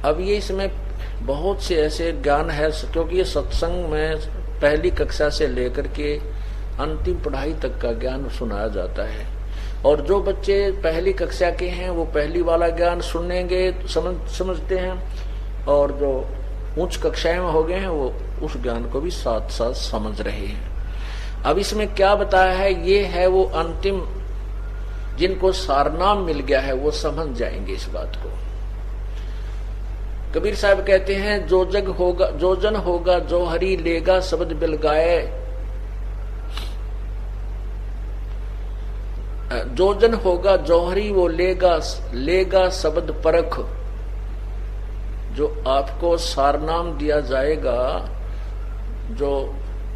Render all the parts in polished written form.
अब ये इसमें बहुत से ऐसे ज्ञान है, क्योंकि ये सत्संग में पहली कक्षा से लेकर के अंतिम पढ़ाई तक का ज्ञान सुनाया जाता है। और जो बच्चे पहली कक्षा के हैं वो पहली वाला ज्ञान सुनेंगे, समझते हैं, और जो उच्च कक्षाएं में हो गए हैं वो उस ज्ञान को भी साथ साथ समझ रहे हैं। अब इसमें क्या बताया है, ये है वो अंतिम, जिनको सारनाम मिल गया है वो समझ जाएंगे इस बात को। कबीर साहब कहते हैं, जो जग होगा जो जन होगा जो हरि लेगा शब्द बिल गाए, जो जन होगा जो हरि वो लेगा शब्द परख। जो आपको सारनाम दिया जाएगा, जो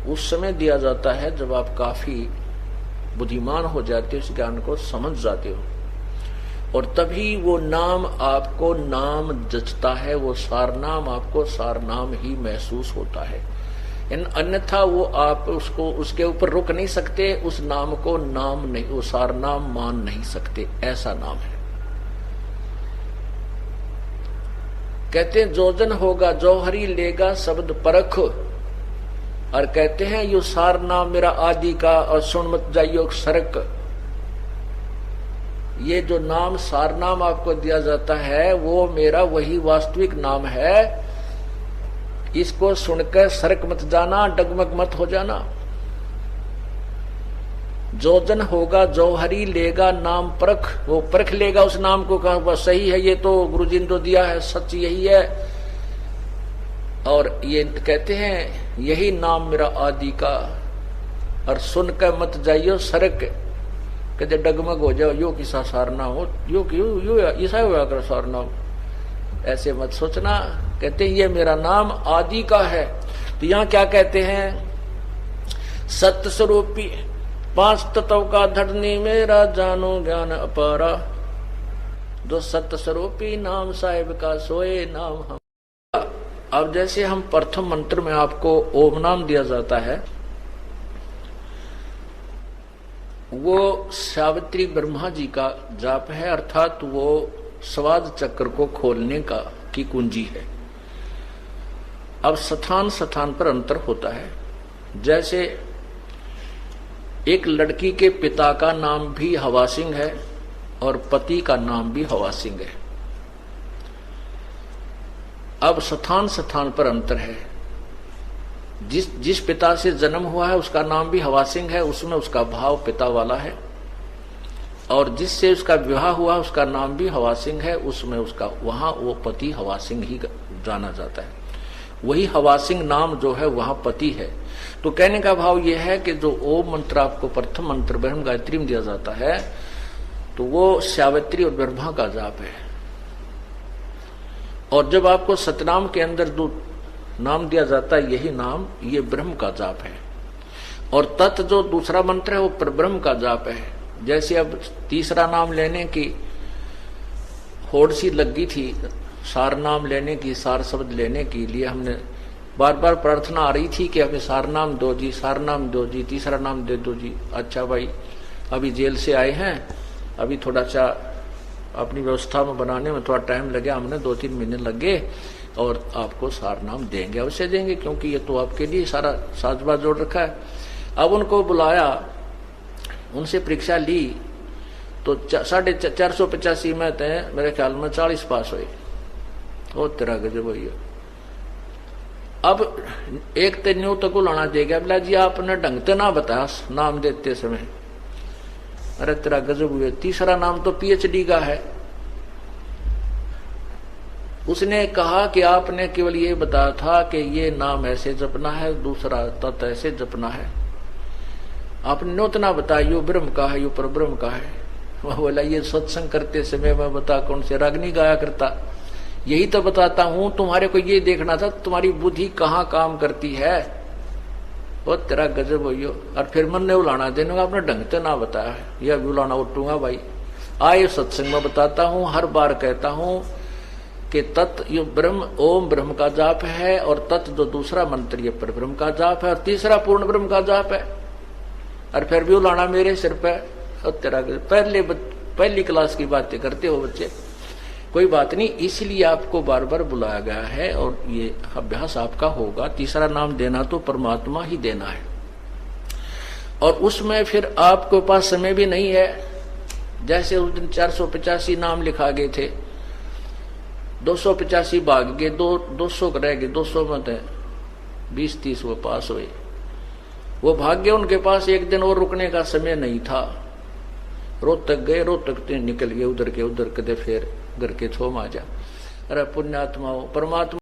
उस समय दिया जाता है जब आप काफी बुद्धिमान हो जाते हो, इस ज्ञान को समझ जाते हो, और तभी वो नाम आपको नाम जचता है, वो सारनाम आपको सारनाम ही महसूस होता है। अन्यथा वो आप उसको उसके ऊपर रुक नहीं सकते, उस नाम को नाम नहीं, वो सारनाम मान नहीं सकते, ऐसा नाम है। कहते हैं जो जन होगा जो हरि लेगा शब्द परख, और कहते हैं यो सार नाम मेरा आदि का और सुन मत जाइयो सरक। ये जो नाम सार नाम आपको दिया जाता है वो मेरा वही वास्तविक नाम है, इसको सुनकर सरक मत जाना, डगमग मत हो जाना। जो जन होगा जो हरि लेगा नाम परख, वो परख लेगा उस नाम को, कहा वह सही है, ये तो गुरु जी ने जो दिया है सच यही है। और ये कहते हैं यही नाम मेरा आदि का, और सुनकर मत जाइयो सरक, कहते डगमग हो जाओ, यो किसा सारना हो, यो ऐसा हुआ कर सारना, ऐसे मत सोचना। कहते हैं ये मेरा नाम आदि का है। तो यहाँ क्या कहते हैं, सत्य स्वरूपी पांच तत्व का धरनी मेरा जानो ज्ञान अपारा, जो सत्य स्वरूपी नाम साहिब का सोए नाम हम। अब जैसे हम प्रथम मंत्र में आपको ओम नाम दिया जाता है, वो सावित्री ब्रह्मा जी का जाप है, अर्थात वो स्वाद चक्र को खोलने की कुंजी है। अब स्थान स्थान पर अंतर होता है। जैसे एक लड़की के पिता का नाम भी हवा सिंह है और पति का नाम भी हवा सिंह है। अब स्थान स्थान पर अंतर है। जिस पिता से जन्म हुआ है उसका नाम भी हवा सिंह है, उसमें उसका भाव पिता वाला है, और जिससे उसका विवाह हुआ उसका नाम भी हवा सिंह है, उसमें उसका वहां वो पति हवा सिंह ही जाना जाता है। वही हवा सिंह नाम जो है वहां पति है। तो कहने का भाव यह है कि जो ओम मंत्र आपको प्रथम मंत्र ब्रह्म गायत्री में दिया जाता है, तो वो सावित्री और ब्रह्मा का जाप है। और जब आपको सतनाम के अंदर जो नाम दिया जाता है, यही नाम ये ब्रह्म का जाप है। और तत् जो दूसरा मंत्र है वो परब्रह्म का जाप है। जैसे अब तीसरा नाम लेने की होड़ सी लगी थी, सार नाम लेने की, सार शब्द लेने के लिए हमने बार बार प्रार्थना आ रही थी कि हमें सार नाम दो जी, सार नाम दो जी, तीसरा नाम दे दो जी। अच्छा भाई, अभी जेल से आए हैं, अभी थोड़ा सा अपनी व्यवस्था में बनाने में थोड़ा टाइम लगे, हमने 2-3 महीने लगे, और आपको सार नाम देंगे, अवश्य देंगे, क्योंकि ये तो आपके लिए सारा साजबाज जोड़ रखा है। अब उनको बुलाया, उनसे परीक्षा ली, तो 485 में तय मेरे ख्याल में 40 पास हुए। ओ तेरा गजब हुई। अब एक न्यू तक लाना देगा, बोला जी आपने ढंग से ना बताया नाम देते समय, अरे तेरा गजब हुए। तीसरा नाम तो पीएचडी का है। उसने कहा कि आपने केवल ये बताया था कि ये नाम ऐसे जपना है, दूसरा तत् ऐसे जपना है, आपने उतना बताया यो ब्रह्म का है, यो परब्रह्म का है। वह बोला ये सत्संग करते समय मैं बता कौन से रागनी गाया करता, यही तो बताता हूं, तुम्हारे को ये देखना था तुम्हारी बुद्धि कहाँ काम करती है। वो तेरा गजब हो। और फिर मन ने उलाना देने का, आपने ढंग से ना बताया है, यह भी उलाना उठूंगा भाई। आए सत्संग में बताता हूं, हर बार कहता हूं कि तत् यो ब्रह्म ओम ब्रह्म का जाप है, और तत् जो दूसरा मंत्र ये पर ब्रह्म का जाप है, और तीसरा पूर्ण ब्रह्म का जाप है। और फिर भी उलाना मेरे सिर पे, और तेरा पहली क्लास की बातें करते हो बच्चे। कोई बात नहीं, इसलिए आपको बार बार बुलाया गया है और ये अभ्यास आपका होगा। तीसरा नाम देना तो परमात्मा ही देना है, और उसमें फिर आपके पास समय भी नहीं है। जैसे उस दिन 485 नाम लिखा गए थे, 285 भाग गए, 200 रह गए, 200 मत है 20-30 वो पास हुए, वो भाग्य उनके पास एक दिन और रुकने का समय नहीं था। रोहतक गए, रोहतक निकल गए उधर के उधर, कदे फिर घर के छो माजा। अरे पुण्यात्मा हो, परमात्मा